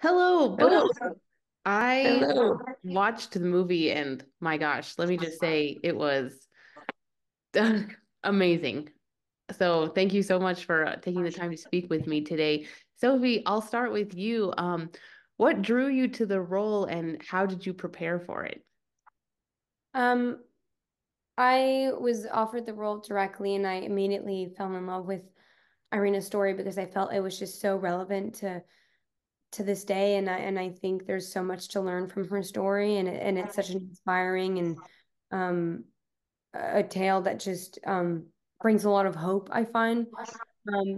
Hello, Hello. both. I Hello. watched the movie and my gosh, let me just say it was amazing. So thank you so much for taking the time to speak with me today. Sophie, I'll start with you. What drew you to the role and how did you prepare for it? Um, I was offered the role directly, and I immediately fell in love with Irena's story because I felt it was just so relevant to this day, and I think there's so much to learn from her story, and it's such an inspiring and um a tale that just brings a lot of hope, I find,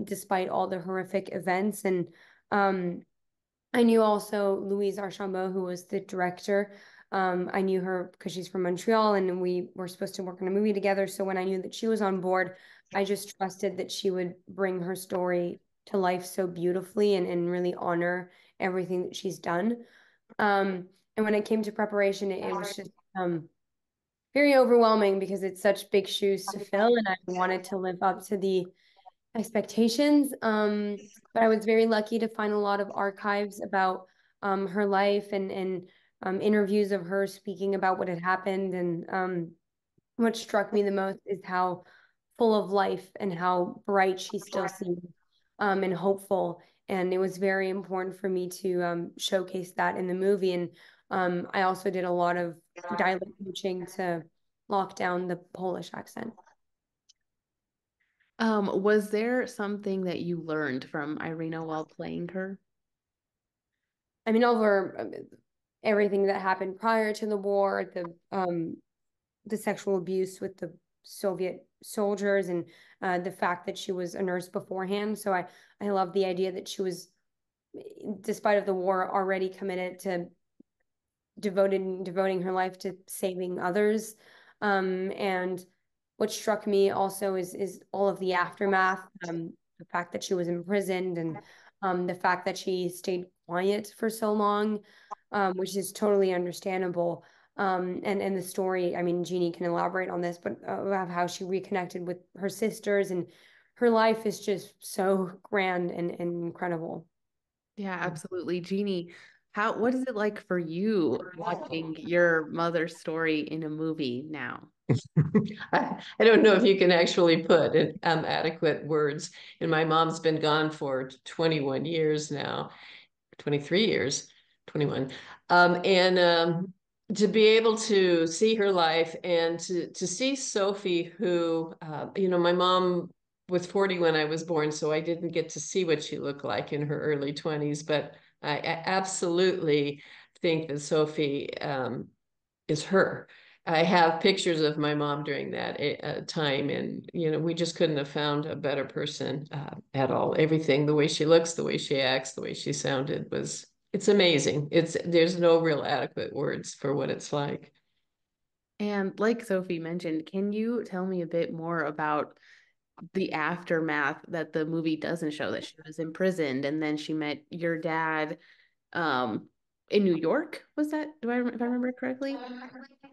despite all the horrific events. And um I knew also Louise Archambault, who was the director. I knew her because she's from Montreal, and we were supposed to work on a movie together. So when I knew that she was on board, I just trusted that she would bring her story to life so beautifully and really honor everything that she's done. And when it came to preparation, it was just very overwhelming because it's such big shoes to fill, and I wanted to live up to the expectations. But I was very lucky to find a lot of archives about her life and interviews of her speaking about what had happened. And what struck me the most is how full of life and how bright she still seemed, and hopeful. And it was very important for me to showcase that in the movie. And I also did a lot of dialect coaching to lock down the Polish accent. Was there something that you learned from Irina while playing her? I mean, over everything that happened prior to the war, the sexual abuse with the Soviet soldiers, and the fact that she was a nurse beforehand. So I love the idea that she was, despite of the war, already committed to devoting her life to saving others. And what struck me also is all of the aftermath, the fact that she was imprisoned, and the fact that she stayed quiet for so long, which is totally understandable. And the story, I mean, Jeannie can elaborate on this, but of how she reconnected with her sisters, and her life is just so grand and incredible. Yeah, absolutely. Jeannie, what is it like for you watching your mother's story in a movie now? I don't know if you can actually put in adequate words. And my mom's been gone for 21 years now, 23 years, 21. And to be able to see her life and to see Sophie, who, my mom was 40 when I was born, so I didn't get to see what she looked like in her early 20s, but I absolutely think that Sophie is her. I have pictures of my mom during that time, and we just couldn't have found a better person at all. Everything, the way she looks, the way she acts, the way she sounded it's amazing. There's no real adequate words for what it's like. And like Sophie mentioned, can you tell me a bit more about the aftermath that the movie doesn't show, that she was imprisoned and then she met your dad um in New York? Was that, if I remember correctly?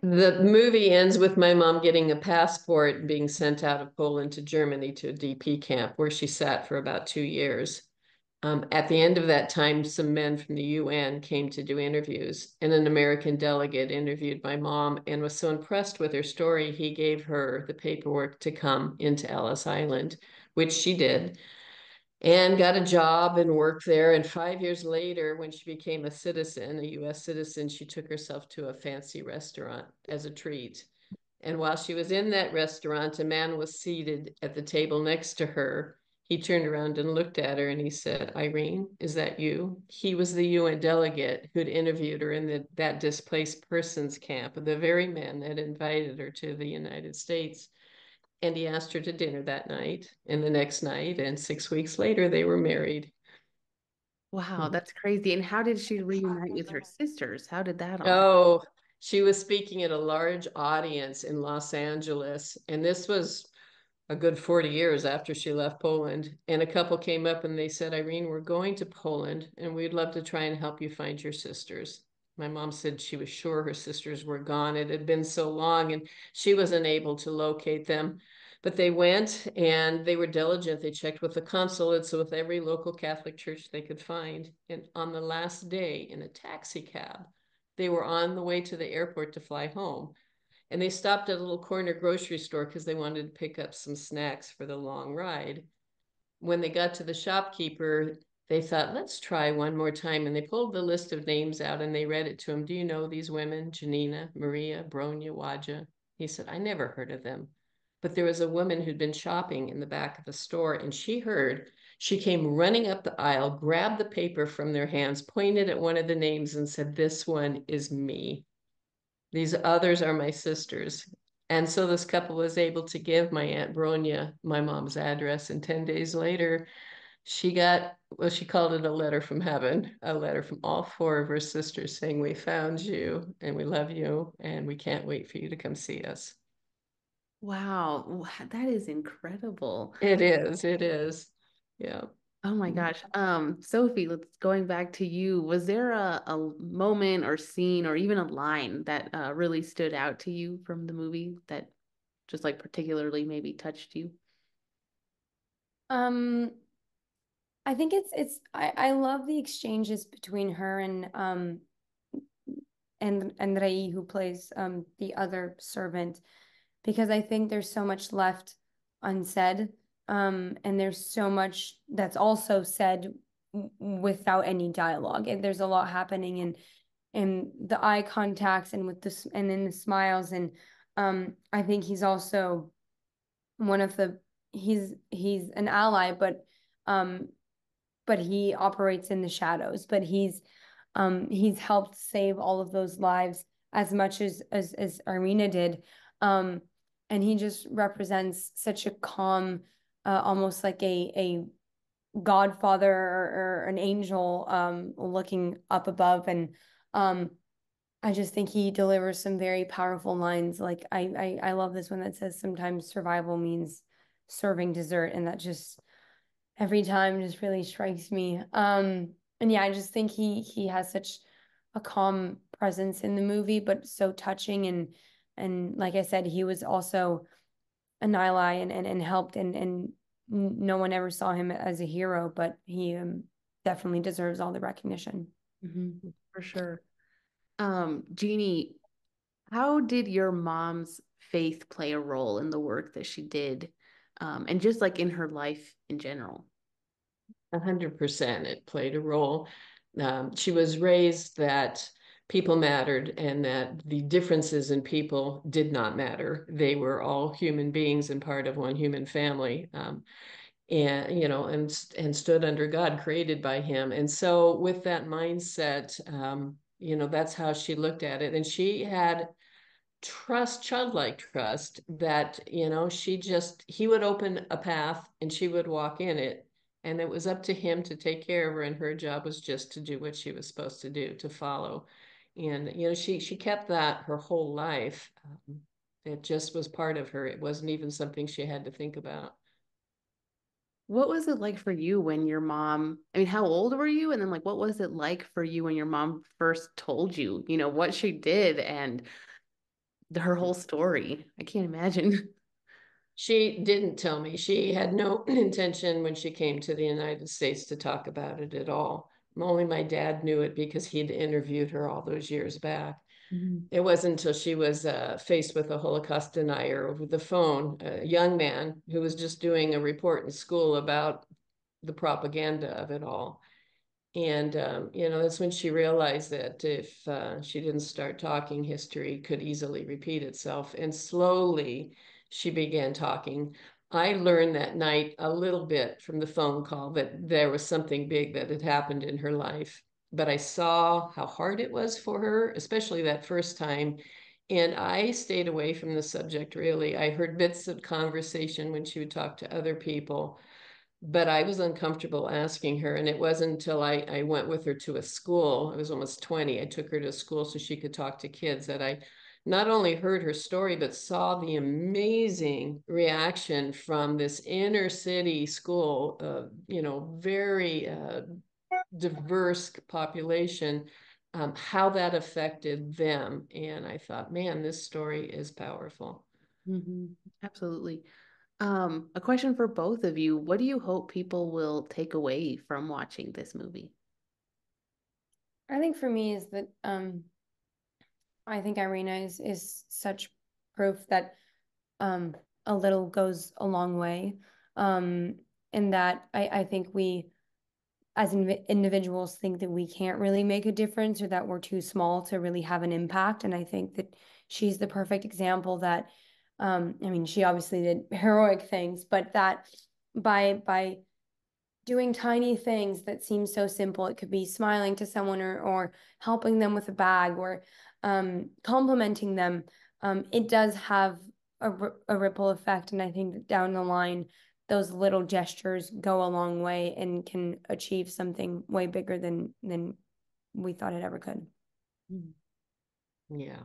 The movie ends with my mom getting a passport and being sent out of Poland to Germany to a DP camp where she sat for about 2 years. At the end of that time, some men from the UN came to do interviews, and an American delegate interviewed my mom and was so impressed with her story, he gave her the paperwork to come into Ellis Island, which she did, and got a job and worked there. And 5 years later, when she became a citizen, a US citizen, she took herself to a fancy restaurant as a treat. And while she was in that restaurant, a man was seated at the table next to her. He turned around and looked at her and he said, Irene, is that you? He was the UN delegate who'd interviewed her in that displaced persons camp, the very man that invited her to the United States. And he asked her to dinner that night and the next night. And 6 weeks later, they were married. Wow, that's crazy. And how did she reunite with her sisters? How did that all happen? Oh, she was speaking at a large audience in Los Angeles. And this was a good 40 years after she left Poland. And a couple came up and they said, Irene, we're going to Poland and we'd love to try and help you find your sisters. My mom said she was sure her sisters were gone. It had been so long and she wasn't able to locate them. But they went and they were diligent. They checked with the consulates, with every local Catholic church they could find. And on the last day, in a taxi cab, they were on the way to the airport to fly home. And they stopped at a little corner grocery store because they wanted to pick up some snacks for the long ride. When they got to the shopkeeper, they thought, let's try one more time. And they pulled the list of names out and they read it to him. Do you know these women? Janina, Maria, Bronya, Waja? He said, I never heard of them. But there was a woman who'd been shopping in the back of the store and she came running up the aisle, grabbed the paper from their hands, pointed at one of the names and said, this one is me. These others are my sisters. And so this couple was able to give my Aunt Bronya my mom's address. And 10 days later, she got, well, she called it a letter from heaven, a letter from all four of her sisters saying, we found you and we love you and we can't wait for you to come see us. Wow, that is incredible. It is, it is. Yeah. Oh my gosh. Sophie, let's going back to you. Was there a moment or scene or even a line that really stood out to you from the movie that just like particularly maybe touched you? Um, I think I love the exchanges between her and Rei, who plays the other servant, because I think there's so much left unsaid, and there's so much that's also said without any dialogue. And there's a lot happening in the eye contacts and with this and in the smiles. And I think he's also one of the he's an ally, but he operates in the shadows. But he's helped save all of those lives as much as Irena did. And he just represents such a calm, almost like a godfather or an angel looking up above. And I just think he delivers some very powerful lines. Like I love this one that says sometimes survival means serving dessert, and that just every time just really strikes me. And yeah, I just think he has such a calm presence in the movie, but so touching. And like I said, he was also an ally and helped, and no one ever saw him as a hero, but he definitely deserves all the recognition. For sure. Jeannie, how did your mom's faith play a role in the work that she did, and just like in her life in general? 100% it played a role. She was raised that people mattered and that the differences in people did not matter. They were all human beings and part of one human family. And you know, and stood under God, created by him. And so with that mindset, you know, that's how she looked at it. And she had trust, childlike trust that, you know, he would open a path and she would walk in it. And it was up to him to take care of her. And her job was just to do what she was supposed to do, to follow. And, you know, she kept that her whole life. It just was part of her. It wasn't even something she had to think about. What was it like for you when your mom, I mean, how old were you? And then like what was it like for you when your mom first told you, what she did and her whole story? I can't imagine. She didn't tell me. She had no intention when she came to the United States to talk about it at all. Only my dad knew it because he'd interviewed her all those years back. Mhm. It wasn't until she was faced with a Holocaust denier over the phone, a young man who was just doing a report in school about the propaganda of it all. And, you know, that's when she realized that if she didn't start talking, history could easily repeat itself. And slowly she began talking. I learned that night a little bit from the phone call that there was something big that had happened in her life. But I saw how hard it was for her, especially that first time. And I stayed away from the subject, really. I heard bits of conversation when she would talk to other people, but I was uncomfortable asking her. And it wasn't until I went with her to a school, I was almost 20, I took her to school so she could talk to kids, that I not only heard her story, but saw the amazing reaction from this inner city school, you know, very diverse population, how that affected them. And I thought, man, this story is powerful. Absolutely. A question for both of you. What do you hope people will take away from watching this movie? I think for me is that I think Irena is such proof that um a little goes a long way. And that I think we as individuals think that we can't really make a difference or that we're too small to really have an impact. And I think that she's the perfect example that, I mean, she obviously did heroic things, but that by doing tiny things that seem so simple, it could be smiling to someone or helping them with a bag or complimenting them. It does have a ripple effect. And I think that down the line, those little gestures go a long way and can achieve something way bigger than we thought it ever could. Yeah.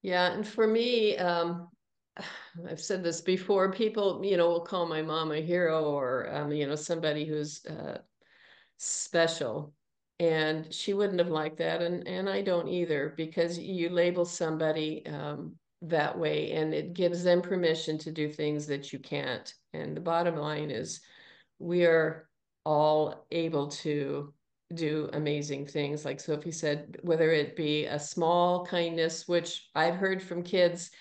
Yeah. And for me, I've said this before, people, will call my mom a hero or, somebody who's special. And she wouldn't have liked that. And I don't either, because you label somebody that way and it gives them permission to do things that you can't. And the bottom line is we are all able to do amazing things. Like Sophie said, whether it be a small kindness, which I've heard from kids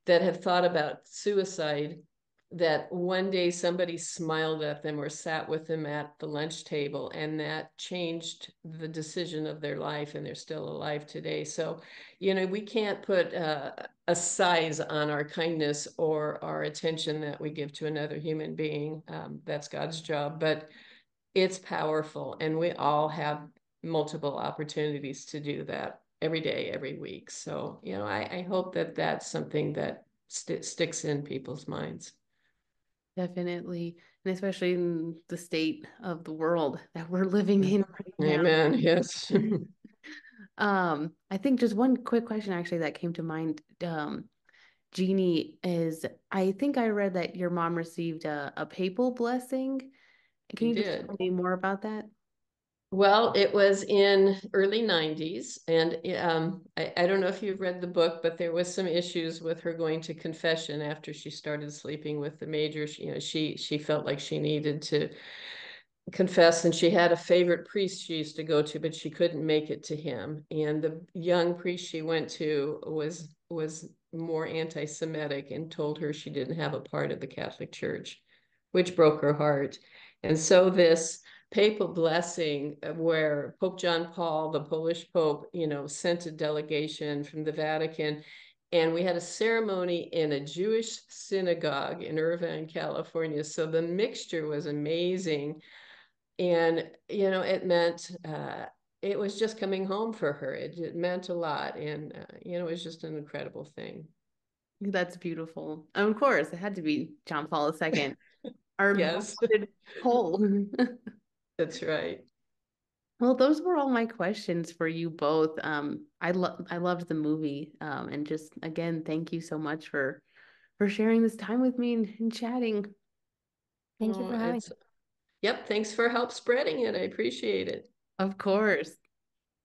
that have thought about suicide, that one day somebody smiled at them or sat with them at the lunch table and that changed the decision of their life and they're still alive today. So, we can't put a size on our kindness or our attention that we give to another human being. That's God's job, but it's powerful and we all have multiple opportunities to do that every day, every week. So, I hope that that's something that sticks in people's minds. Definitely. And especially in the state of the world that we're living in right now. Amen. Yes. I think just one quick question actually that came to mind, Jeannie, is I think I read that your mom received a papal blessing. Can She you just tell did. me more about that? Well, it was in early 90s. And I don't know if you've read the book, but there was some issues with her going to confession after she started sleeping with the major. She felt like she needed to confess, and she had a favorite priest she used to go to, but she couldn't make it to him. And the young priest she went to was more anti-Semitic and told her she didn't have a part of the Catholic Church, which broke her heart. And so this papal blessing, where Pope John Paul, the Polish Pope, sent a delegation from the Vatican, and we had a ceremony in a Jewish synagogue in Irvine, California. So the mixture was amazing. And, it meant it was just coming home for her. It meant a lot. And, it was just an incredible thing. That's beautiful. Of course, it had to be John Paul II, our Yes, beloved Pole. that's right. Well, those were all my questions for you both. I loved the movie. And just again, thank you so much for sharing this time with me and chatting. Thank you Oh, for having me. yep. Thanks for help spreading it. I appreciate it. Of course.